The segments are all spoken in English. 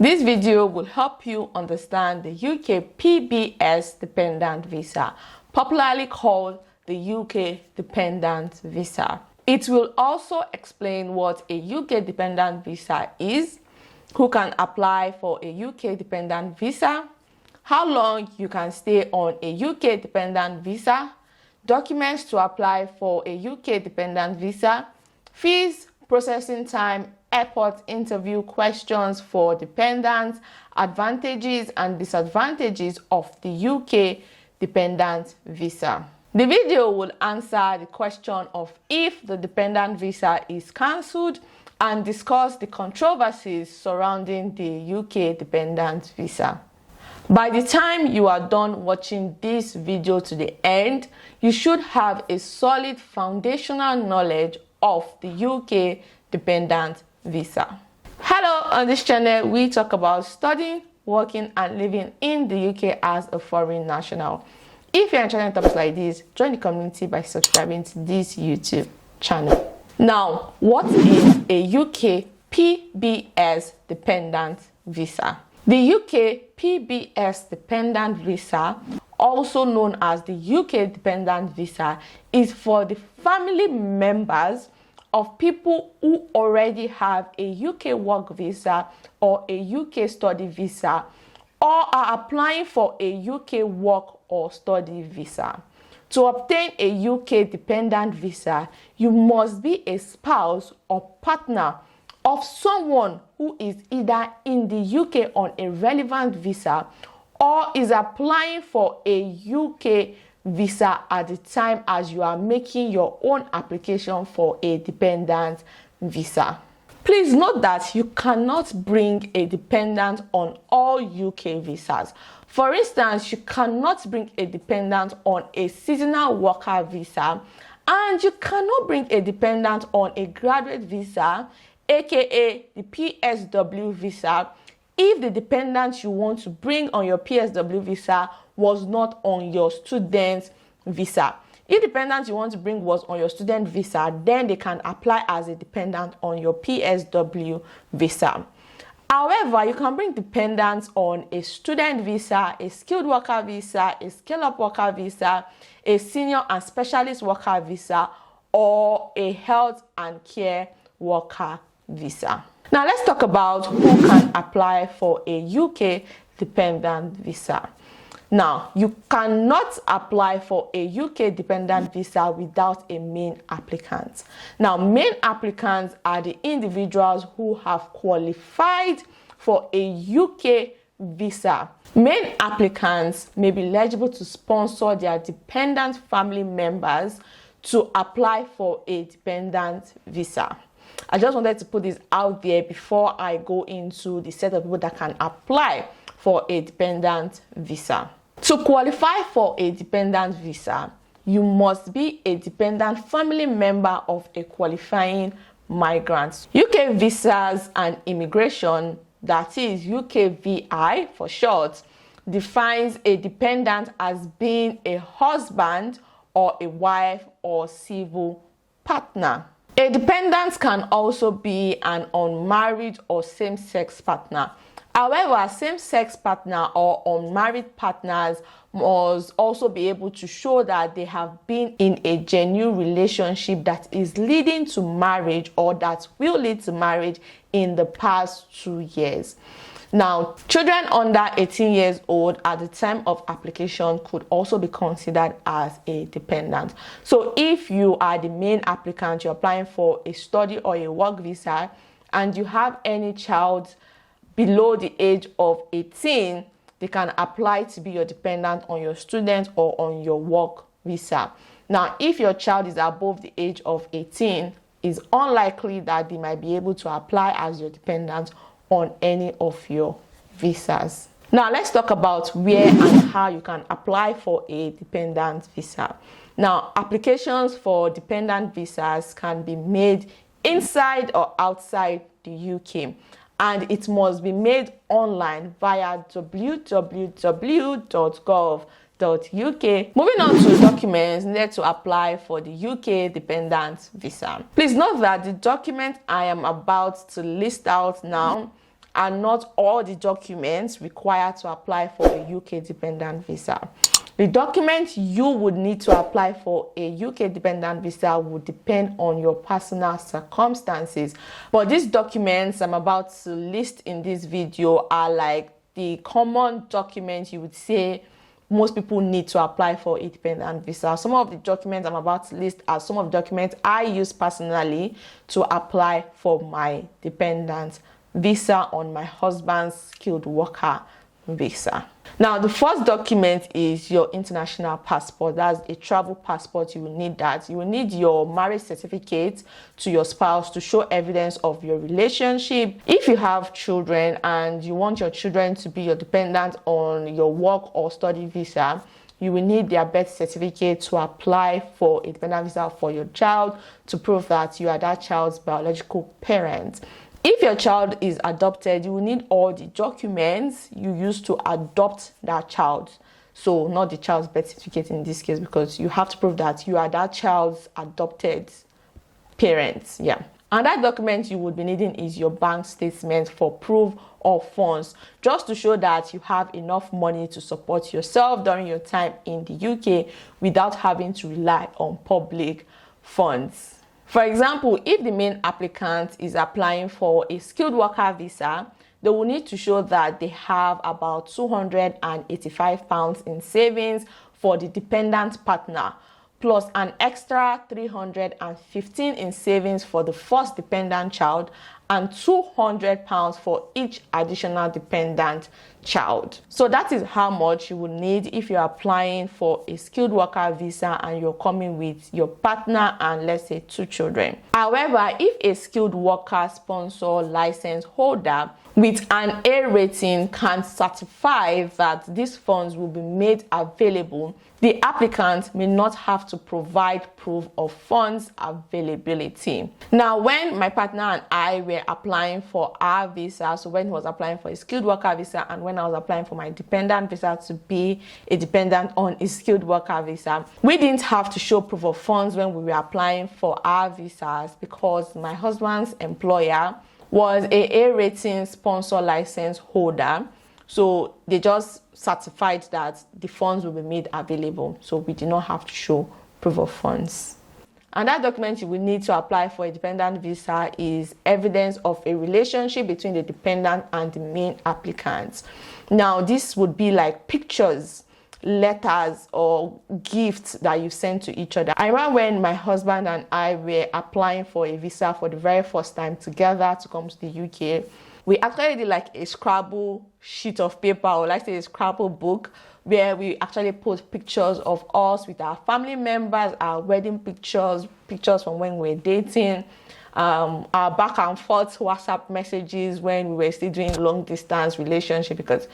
This video will help you understand the UK PBS dependent visa, popularly called the UK dependent visa. It will also explain what a UK dependent visa is, who can apply for a UK dependent visa, how long you can stay on a UK dependent visa, documents to apply for a UK dependent visa, fees, processing time, airport interview questions for dependents, advantages and disadvantages of the UK dependent visa. The video will answer the question of if the dependent visa is cancelled and discuss the controversies surrounding the UK dependent visa. By the time you are done watching this video to the end, you should have a solid foundational knowledge of the UK dependent visa. Hello, on this channel we talk about studying, working and living in the UK as a foreign national. If you're interested in topics like this, join the community by subscribing to this YouTube channel. Now, what is a UK PBS dependent visa? The UK PBS dependent visa, also known as the UK dependent visa, is for the family members of people who already have a UK work visa or a UK study visa, or are applying for a UK work or study visa. To obtain a UK dependent visa, you must be a spouse or partner of someone who is either in the UK on a relevant visa or is applying for a UK visa at the time as you are making your own application for a dependent visa. Please note that you cannot bring a dependent on all UK visas. For instance, you cannot bring a dependent on a seasonal worker visa, and you cannot bring a dependent on a graduate visa, aka the PSW visa, if the dependent you want to bring on your PSW visa was not on your student visa. If the dependent you want to bring was on your student visa, then they can apply as a dependent on your PSW visa. However, you can bring dependents on a student visa, a skilled worker visa, a scale-up worker visa, a senior and specialist worker visa, or a health and care worker visa. Now let's talk about who can apply for a UK dependent visa. Now, you cannot apply for a UK dependent visa without a main applicant. Now, main applicants are the individuals who have qualified for a UK visa. Main applicants may be eligible to sponsor their dependent family members to apply for a dependent visa. I just wanted to put this out there before I go into the set of people that can apply for a dependent visa. To qualify for a dependent visa, you must be a dependent family member of a qualifying migrant. UK Visas and Immigration, that is UKVI for short, defines a dependent as being a husband or a wife or civil partner. A dependent can also be an unmarried or same-sex partner. However, same-sex partner or unmarried partners must also be able to show that they have been in a genuine relationship that is leading to marriage or that will lead to marriage in the past 2 years. Now, children under 18 years old at the time of application could also be considered as a dependent. So if you are the main applicant, you're applying for a study or a work visa, and you have any child below the age of 18, they can apply to be your dependent on your student or on your work visa. Now, if your child is above the age of 18, it's unlikely that they might be able to apply as your dependent on any of your visas. Now, let's talk about where and how you can apply for a dependent visa. Now, applications for dependent visas can be made inside or outside the UK, and it must be made online via www.gov.uk. Moving on to documents needed to apply for the UK dependent visa. Please note that the document I am about to list out now are not all the documents required to apply for a UK dependent visa. The documents you would need to apply for a UK dependent visa would depend on your personal circumstances. But these documents I'm about to list in this video are like the common documents you would say most people need to apply for a dependent visa. Some of the documents I'm about to list are some of the documents I use personally to apply for my dependent visa on my husband's skilled worker visa. Now, the first document is your international passport. That's a travel passport. You will need that. You will need your marriage certificate to your spouse to show evidence of your relationship. If you have children and you want your children to be your dependent on your work or study visa, you will need their birth certificate to apply for a dependent visa for your child to prove that you are that child's biological parent. If your child is adopted, you will need all the documents you used to adopt that child. So not the child's birth certificate in this case, because you have to prove that you are that child's adopted parents. Yeah. Another document you would be needing is your bank statement for proof of funds, just to show that you have enough money to support yourself during your time in the UK without having to rely on public funds. For example, if the main applicant is applying for a skilled worker visa, they will need to show that they have about £285 in savings for the dependent partner, plus an extra £315 in savings for the first dependent child and £200 for each additional dependent child. So that is how much you will need if you're applying for a skilled worker visa and you're coming with your partner and let's say 2 children. However, if a skilled worker sponsor license holder with an A rating can certify that these funds will be made available, the applicant may not have to provide proof of funds availability. Now, when my partner and I were applying for our visa, so when he was applying for a skilled worker visa and when I was applying for my dependent visa to be a dependent on a skilled worker visa, we didn't have to show proof of funds when we were applying for our visas because my husband's employer was a A rating sponsor license holder. So they just certified that the funds will be made available. So we did not have to show proof of funds. Another document you will need to apply for a dependent visa is evidence of a relationship between the dependent and the main applicant. Now, this would be like pictures, letters, or gifts that you send to each other. I remember when my husband and I were applying for a visa for the very first time together to come to the UK, we actually did like a Scrabble sheet of paper, or like say a Scrabble book, where we actually put pictures of us with our family members, our wedding pictures, pictures from when we were dating, our back and forth WhatsApp messages when we were still doing long distance relationship, because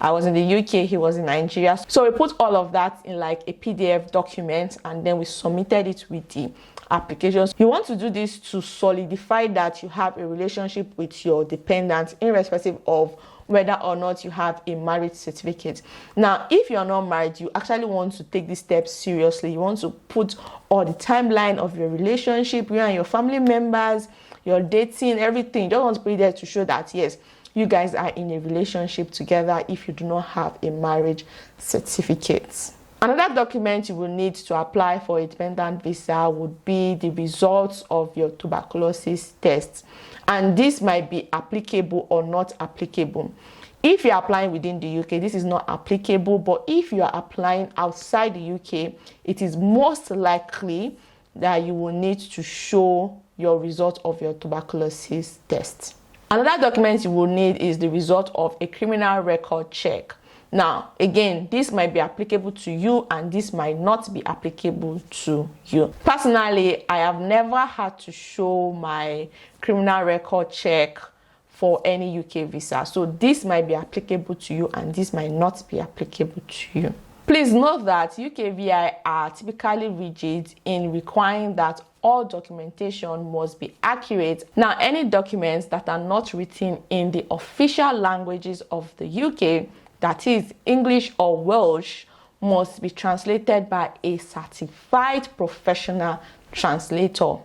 I was in the UK, he was in Nigeria. So we put all of that in like a PDF document and then we submitted it with the applications. You want to do this to solidify that you have a relationship with your dependent, irrespective of whether or not you have a marriage certificate. Now, if you're not married, you actually want to take this step seriously. You want to put all the timeline of your relationship, you and your family members, your dating, everything. You don't want to put it there to show that, yes, you guys are in a relationship together if you do not have a marriage certificate. Another document you will need to apply for a dependent visa would be the results of your tuberculosis test. And this might be applicable or not applicable. If you're applying within the UK, this is not applicable, but if you are applying outside the UK, it is most likely that you will need to show your result of your tuberculosis test. Another document you will need is the result of a criminal record check. Now, again, this might be applicable to you and this might not be applicable to you. Personally, I have never had to show my criminal record check for any UK visa. So this might be applicable to you and this might not be applicable to you. Please note that UK VI are typically rigid in requiring that all documentation must be accurate. Now, any documents that are not written in the official languages of the UK, that is English or Welsh, must be translated by a certified professional translator.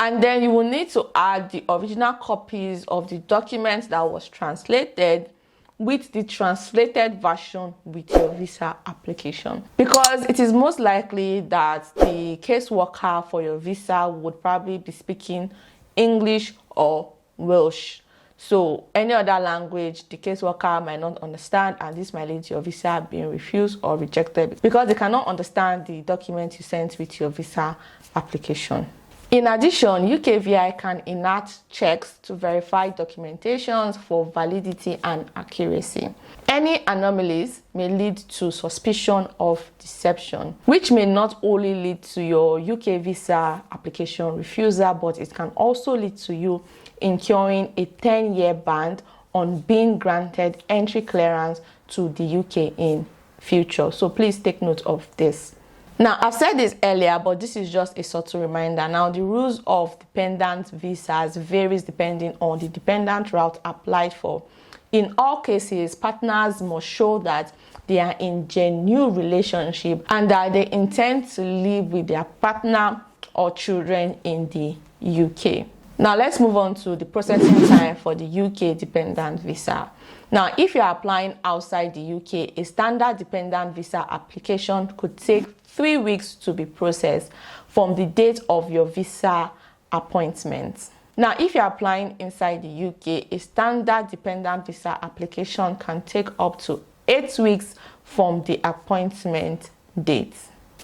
And then you will need to add the original copies of the document that was translated with the translated version with your visa application, because it is most likely that the caseworker for your visa would probably be speaking English or Welsh. So any other language the caseworker might not understand, and this might lead to your visa being refused or rejected because they cannot understand the document you sent with your visa application. In addition, UKVI can enact checks to verify documentations for validity and accuracy. Any anomalies may lead to suspicion of deception, which may not only lead to your UK visa application refusal, but it can also lead to you incurring a 10-year ban on being granted entry clearance to the UK in future. So please take note of this. Now, I've said this earlier, but this is just a subtle reminder. Now, the rules of dependent visas varies depending on the dependent route applied for. In all cases, partners must show that they are in genuine relationship and that they intend to live with their partner or children in the UK. Now, let's move on to the processing time for the UK dependent visa. Now, if you're applying outside the UK, a standard dependent visa application could take 3 weeks to be processed from the date of your visa appointment. Now, if you're applying inside the UK, a standard dependent visa application can take up to 8 weeks from the appointment date.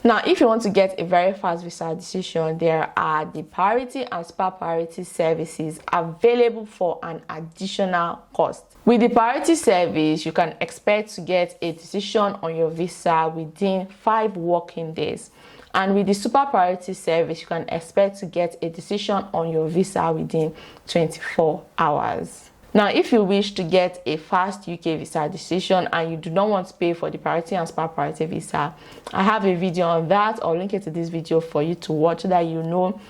Now, if you want to get a very fast visa decision, there are the priority and super priority services available for an additional cost. With the priority service, you can expect to get a decision on your visa within 5 working days. And with the super priority service, you can expect to get a decision on your visa within 24 hours. Now, if you wish to get a fast UK visa decision and you do not want to pay for the priority and super priority visa, I have a video on that. I'll link it to this video for you to watch so that you know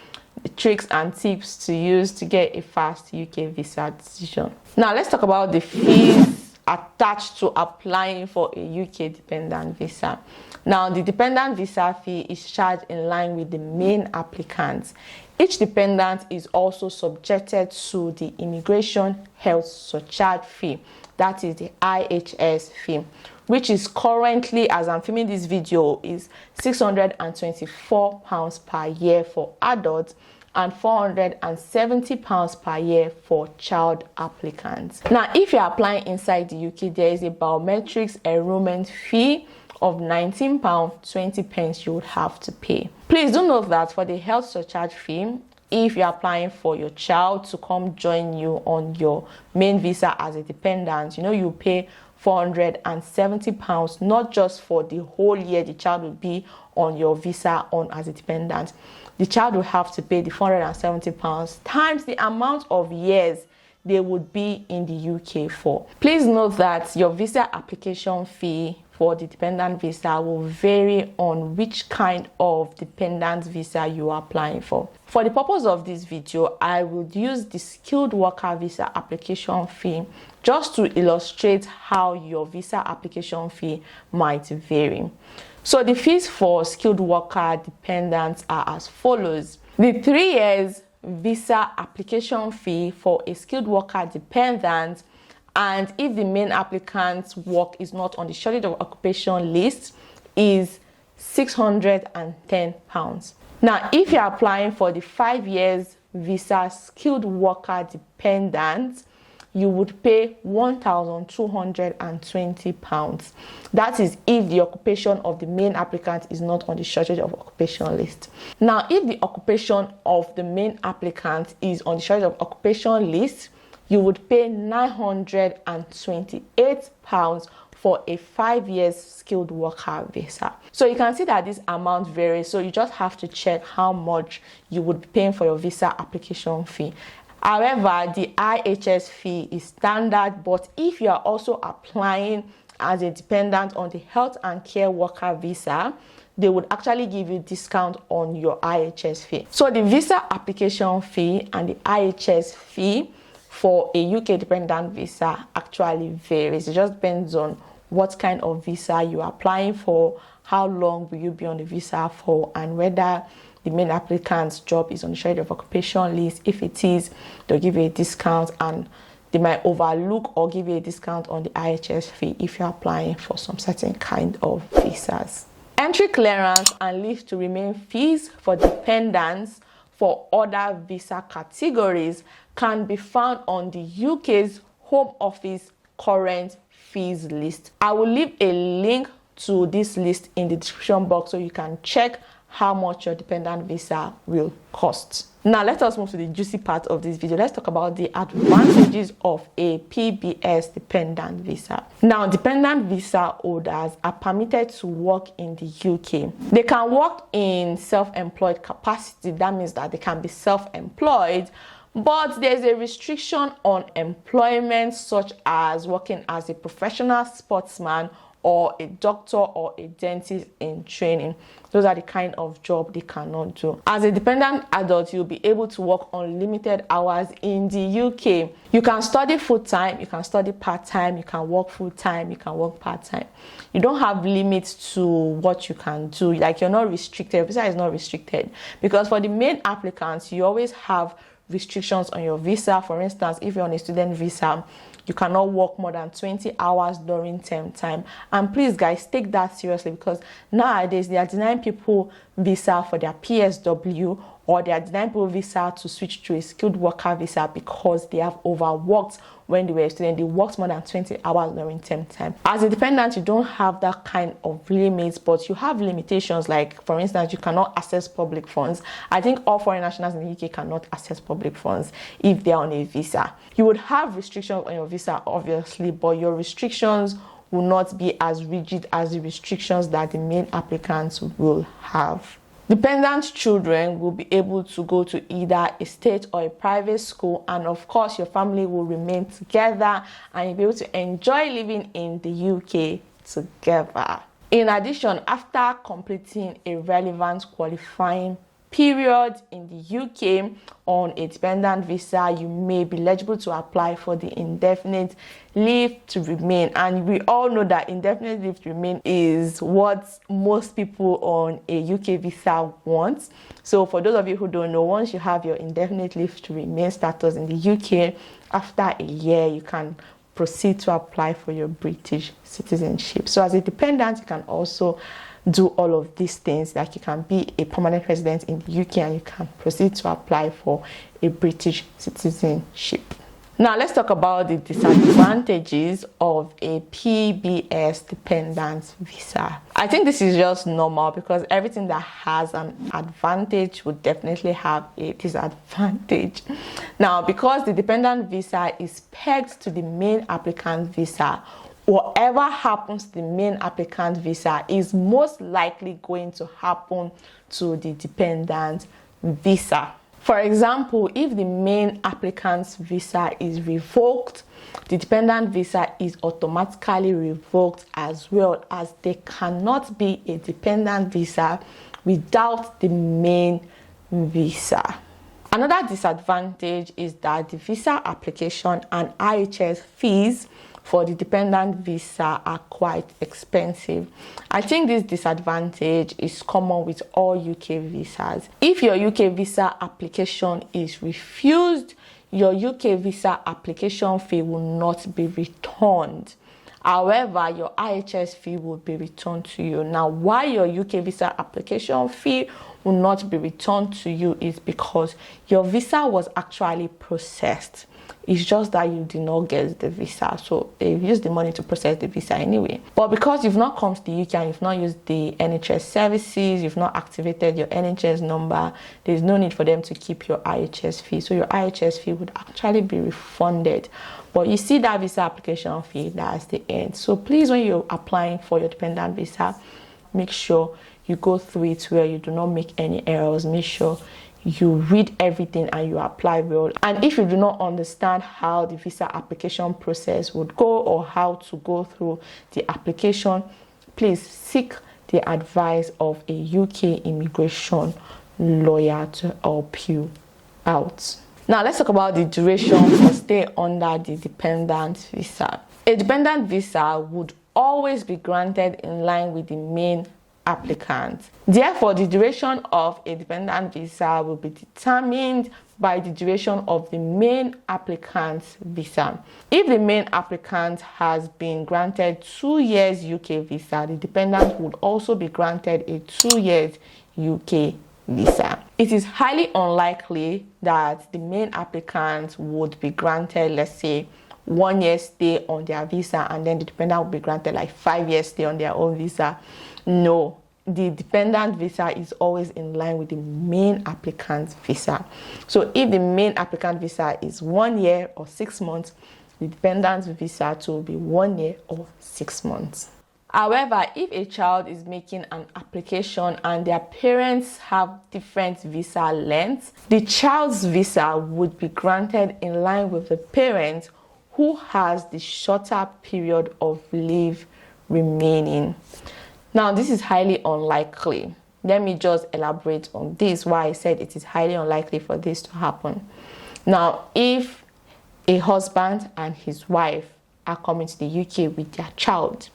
the tricks and tips to use to get a fast UK visa decision. Now, let's talk about the fees attached to applying for a UK dependent visa. Now, the dependent visa fee is charged in line with the main applicant. Each dependent is also subjected to the Immigration Health Surcharge fee, that is the IHS fee, which is currently, as I'm filming this video, is £624 per year for adults and £470 per year for child applicants. Now, if you're applying inside the UK, there is a biometrics enrollment fee of £19.20 you would have to pay. Please do note that for the health surcharge fee, if you're applying for your child to come join you on your main visa as a dependent, you pay £470, not just for the whole year the child will be on your visa on as a dependent. The child will have to pay the £470 times the amount of years they would be in the UK for. Please note that your visa application fee for the dependent visa will vary on which kind of dependent visa you are applying for. For the purpose of this video, I would use the skilled worker visa application fee just to illustrate how your visa application fee might vary. So the fees for skilled worker dependents are as follows. The 3 years visa application fee for a skilled worker dependent, and if the main applicant's work is not on the shortage of occupation list, is £610. Now, if you're applying for the 5 years visa skilled worker dependent, you would pay £1,220. That is if the occupation of the main applicant is not on the shortage of occupation list. Now, if the occupation of the main applicant is on the shortage of occupation list, you would pay £928 for a 5 years skilled worker visa. So you can see that this amount varies. So you just have to check how much you would be paying for your visa application fee. However, the IHS fee is standard, but if you are also applying as a dependent on the health and care worker visa, they would actually give you discount on your IHS fee. So the visa application fee and the IHS fee for a UK dependent visa actually varies. It just depends on what kind of visa you are applying for, how long will you be on the visa for, and whether the main applicant's job is on the schedule of occupation list. If it is, they'll give you a discount, and they might overlook or give you a discount on the IHS fee if you're applying for some certain kind of visas. Entry clearance and leave to remain fees for dependents for other visa categories can be found on the UK's Home Office current fees list. I will leave a link to this list in the description box so you can check how much your dependent visa will cost. Now let us move to the juicy part of this video. Let's talk about the advantages of a PBS dependent visa. Now, dependent visa holders are permitted to work in the UK. They can work in self-employed capacity. That means that they can be self-employed, but there's a restriction on employment, such as working as a professional sportsman or a doctor or a dentist in training. Those are the kind of job they cannot do. As a dependent adult, you'll be able to work unlimited hours in the UK. You can study full-time, you can study part-time, you can work full-time, you can work part-time. You don't have limits to what you can do. Like, you're not restricted. Visa is not restricted, because for the main applicants, you always have restrictions on your visa. For instance, if you're on a student visa, you cannot work more than 20 hours during term time. And please, guys, take that seriously, because nowadays they are denying people visa for their PSW, or they are denying people visa to switch to a skilled worker visa because they have overworked when they were a student. They worked more than 20 hours during term time. As a dependent, you don't have that kind of limits, but you have limitations. Like, for instance, you cannot access public funds. I think all foreign nationals in the UK cannot access public funds if they're on a visa. You would have restrictions on your visa, obviously, but your restrictions will not be as rigid as the restrictions that the main applicants will have. Dependent children will be able to go to either a state or a private school, and of course your family will remain together and you'll be able to enjoy living in the UK together. In addition, after completing a relevant qualifying period in the UK on a dependent visa, you may be eligible to apply for the indefinite leave to remain. And we all know that indefinite leave to remain is what most people on a UK visa want. So for those of you who don't know, once you have your indefinite leave to remain status in the UK, after a year you can proceed to apply for your British citizenship. So as a dependent, you can also do all of these things. Like, you can be a permanent resident in the UK and you can proceed to apply for a British citizenship. Now let's talk about the disadvantages of a PBS dependent visa. I think this is just normal, because everything that has an advantage would definitely have a disadvantage. Now, because the dependent visa is pegged to the main applicant visa, whatever happens to the main applicant visa is most likely going to happen to the dependent visa. For example, if the main applicant's visa is revoked, the dependent visa is automatically revoked, as well as there cannot be a dependent visa without the main visa. Another disadvantage is that the visa application and IHS fees for the dependent visa are quite expensive. I think this disadvantage is common with all UK visas. If your UK visa application is refused, your UK visa application fee will not be returned. However, your IHS fee will be returned to you. Now, why your UK visa application fee will not be returned to you is because your visa was actually processed. It's just that you did not get the visa, so they used the money to process the visa anyway. But because you've not come to the UK and you've not used the NHS services, you've not activated your NHS number, there's no need for them to keep your IHS fee. So your IHS fee would actually be refunded. But you see that visa application fee, that's the end. So please, when you're applying for your dependent visa, make sure you go through it where you do not make any errors. Make sure you read everything and you apply well. And if you do not understand how the visa application process would go or how to go through the application, please seek the advice of a UK immigration lawyer to help you out. Now let's talk about the duration for stay under the dependent visa. A dependent visa would always be granted in line with the main applicant. Therefore, the duration of a dependent visa will be determined by the duration of the main applicant's visa. If the main applicant has been granted 2 years UK visa, the dependent would also be granted a 2 years UK visa. It is highly unlikely that the main applicant would be granted, let's say, 1 year stay on their visa, and then the dependent will be granted like 5 years stay on their own visa. No, the dependent visa is always in line with the main applicant's visa. So if the main applicant visa is 1 year or 6 months, the dependent visa too will be 1 year or 6 months. However, if a child is making an application and their parents have different visa lengths, the child's visa would be granted in line with the parent who has the shorter period of leave remaining. Now, this is highly unlikely. Let me just elaborate on this, why I said it is highly unlikely for this to happen. Now, if a husband and his wife are coming to the UK with their child,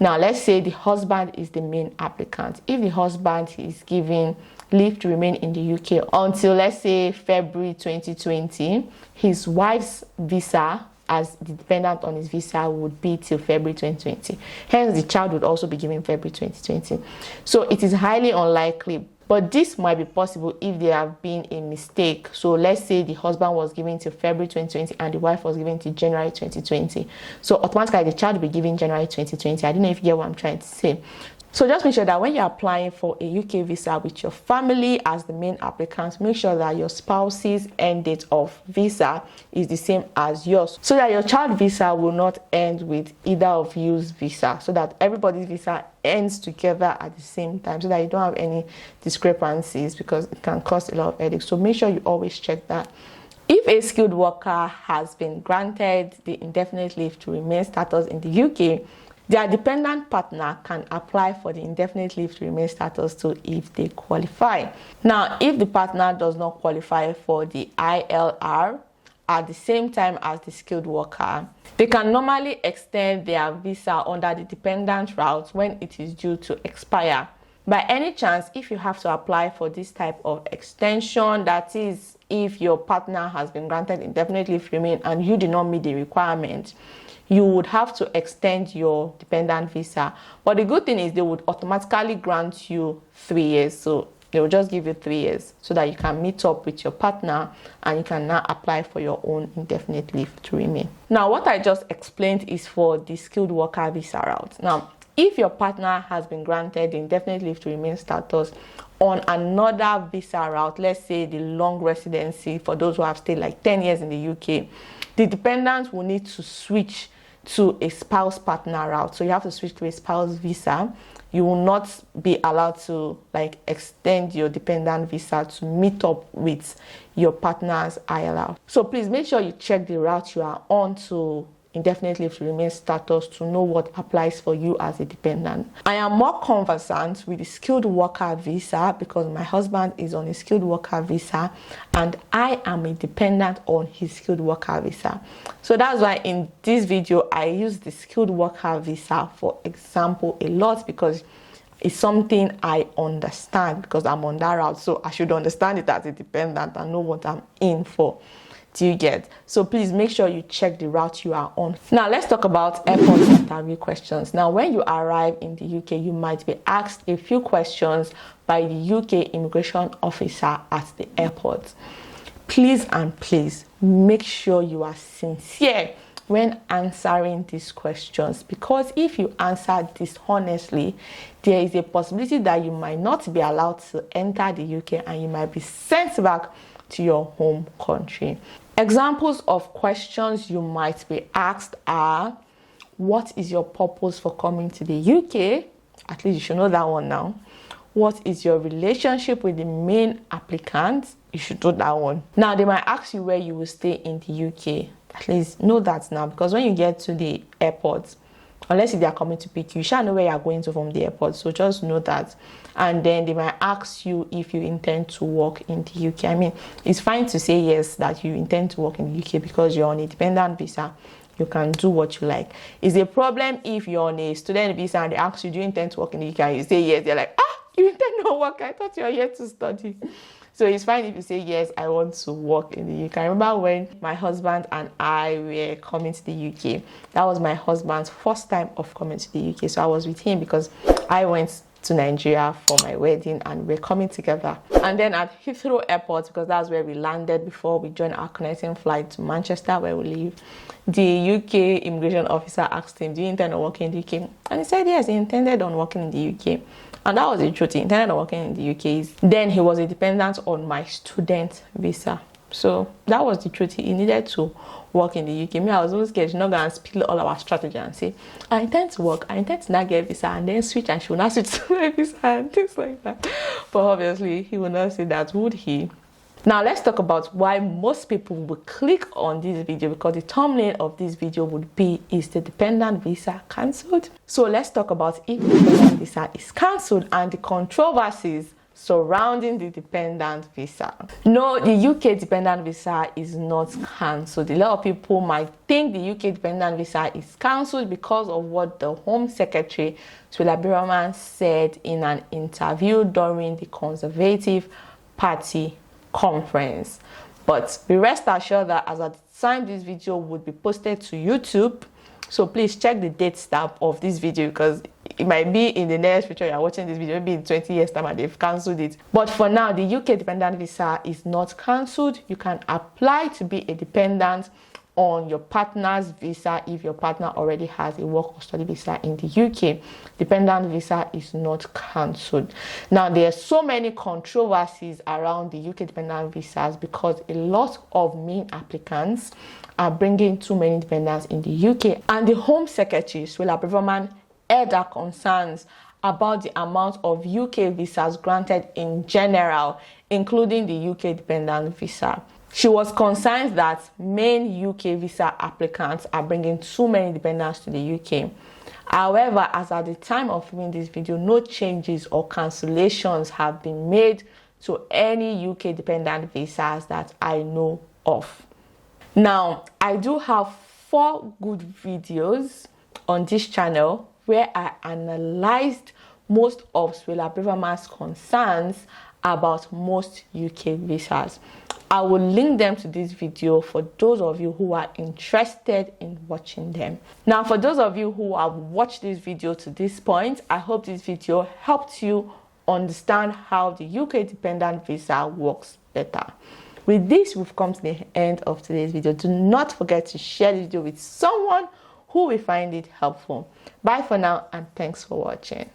now let's say the husband is the main applicant. If the husband is given leave to remain in the UK until, let's say, February 2020, his wife's visa as the dependent on his visa would be till February 2020. Hence, the child would also be given February 2020. So it is highly unlikely, but this might be possible if there have been a mistake. So let's say the husband was given till February 2020 and the wife was given till January 2020. So automatically the child will be given January 2020. I don't know if you get what I'm trying to say. So just make sure that when you're applying for a UK visa with your family as the main applicant, make sure that your spouse's end date of visa is the same as yours, so that your child visa will not end with either of you's visa, so that everybody's visa ends together at the same time, so that you don't have any discrepancies, because it can cause a lot of headaches. So make sure you always check that. If a skilled worker has been granted the indefinite leave to remain status in the UK, their dependent partner can apply for the indefinite leave to remain status too if they qualify. Now, if the partner does not qualify for the ILR at the same time as the skilled worker, they can normally extend their visa under the dependent route when it is due to expire. By any chance, if you have to apply for this type of extension, that is, if your partner has been granted indefinite leave to remain and you did not meet the requirement, you would have to extend your dependent visa. But the good thing is they would automatically grant you 3 years. So they will just give you 3 years so that you can meet up with your partner and you can now apply for your own indefinite leave to remain. Now, what I just explained is for the skilled worker visa route. Now, if your partner has been granted the indefinite leave to remain status on another visa route, let's say the long residency for those who have stayed like 10 years in the UK, the dependent will need to switch to a spouse partner route. So you have to switch to a spouse visa. You will not be allowed to extend your dependent visa to meet up with your partner's ILR. So please make sure you check the route you are on to indefinite leave to remain status to know what applies for you as a dependent. I am more conversant with the skilled worker visa because my husband is on a skilled worker visa and I am a dependent on his skilled worker visa. So that's why in this video I use the skilled worker visa for example a lot, because it's something I understand because I'm on that route. So I should understand it as a dependent and know what I'm in for. Do you get? So please make sure you check the route you are on. Now let's talk about airport interview questions. Now, when you arrive in the UK, you might be asked a few questions by the UK immigration officer at the airport. Please and please make sure you are sincere when answering these questions, because if you answer dishonestly, there is a possibility that you might not be allowed to enter the UK and you might be sent back to your home country. Examples of questions you might be asked are: what is your purpose for coming to the UK? At least you should know that one now. What is your relationship with the main applicant? You should know that one. Now they might ask you where you will stay in the UK. At least know that now, because when you get to the airport, unless if they are coming to pick you, you shall know where you are going to from the airport. So just know that. And then they might ask you if you intend to work in the UK. I mean, it's fine to say yes that you intend to work in the UK because you're on a dependent visa. you can do what you like. It's a problem if you're on a student visa and they ask you, do you intend to work in the UK? And you say yes. They're like, you intend to work? I thought you were here to study. So it's fine if you say, yes, I want to work in the UK. I remember when my husband and I were coming to the UK. That was my husband's first time of coming to the UK. So I was with him because I went to Nigeria for my wedding and we're coming together. And then at Heathrow Airport, because that's where we landed before we joined our connecting flight to Manchester where we live, the UK immigration officer asked him, do you intend on working in the UK? And he said yes, he intended on working in the UK. And that was the truth. He intended on working in the UK. Then he was a dependent on my student visa. So that was the truth. He needed to work in the UK. Me, I was always scared she's not going to spill all our strategy and say, I intend to work, I intend to not get visa and then switch, and she will not switch to my visa and things like that. But obviously, he will not say that, would he? Now, let's talk about why most people will click on this video, because the thumbnail of this video would be, is the dependent visa cancelled? So let's talk about if the dependent visa is cancelled and the controversies surrounding the dependent visa. No, the UK dependent visa is not cancelled. A lot of people might think the UK dependent visa is cancelled because of what the Home Secretary, Suella Braverman, said in an interview during the Conservative Party conference. But be rest assured that as at the time this video would be posted to YouTube, so please check the date stamp of this video, because it might be in the next future you're watching this video, maybe in 20 years time and they've cancelled it. But for now, the UK dependent visa is not cancelled. You can apply to be a dependent on your partner's visa if your partner already has a work or study visa in the UK. Dependent visa is not cancelled. Now, there are so many controversies around the UK dependent visas because a lot of main applicants are bringing too many dependents in the UK, and the Home Secretary, Suella Braverman, aired her concerns about the amount of UK visas granted in general, including the UK dependent visa. She was concerned that main UK visa applicants are bringing too many dependents to the UK. However, as at the time of filming this video, no changes or cancellations have been made to any UK dependent visas that I know of. Now, I do have 4 good videos on this channel where I analyzed most of Suella Braverman's concerns about most UK visas. I will link them to this video for those of you who are interested in watching them. Now, for those of you who have watched this video to this point, I hope this video helped you understand how the UK dependent visa works better. With this, we've come to the end of today's video. Do not forget to share this video with someone who will find it helpful. Bye for now, and thanks for watching.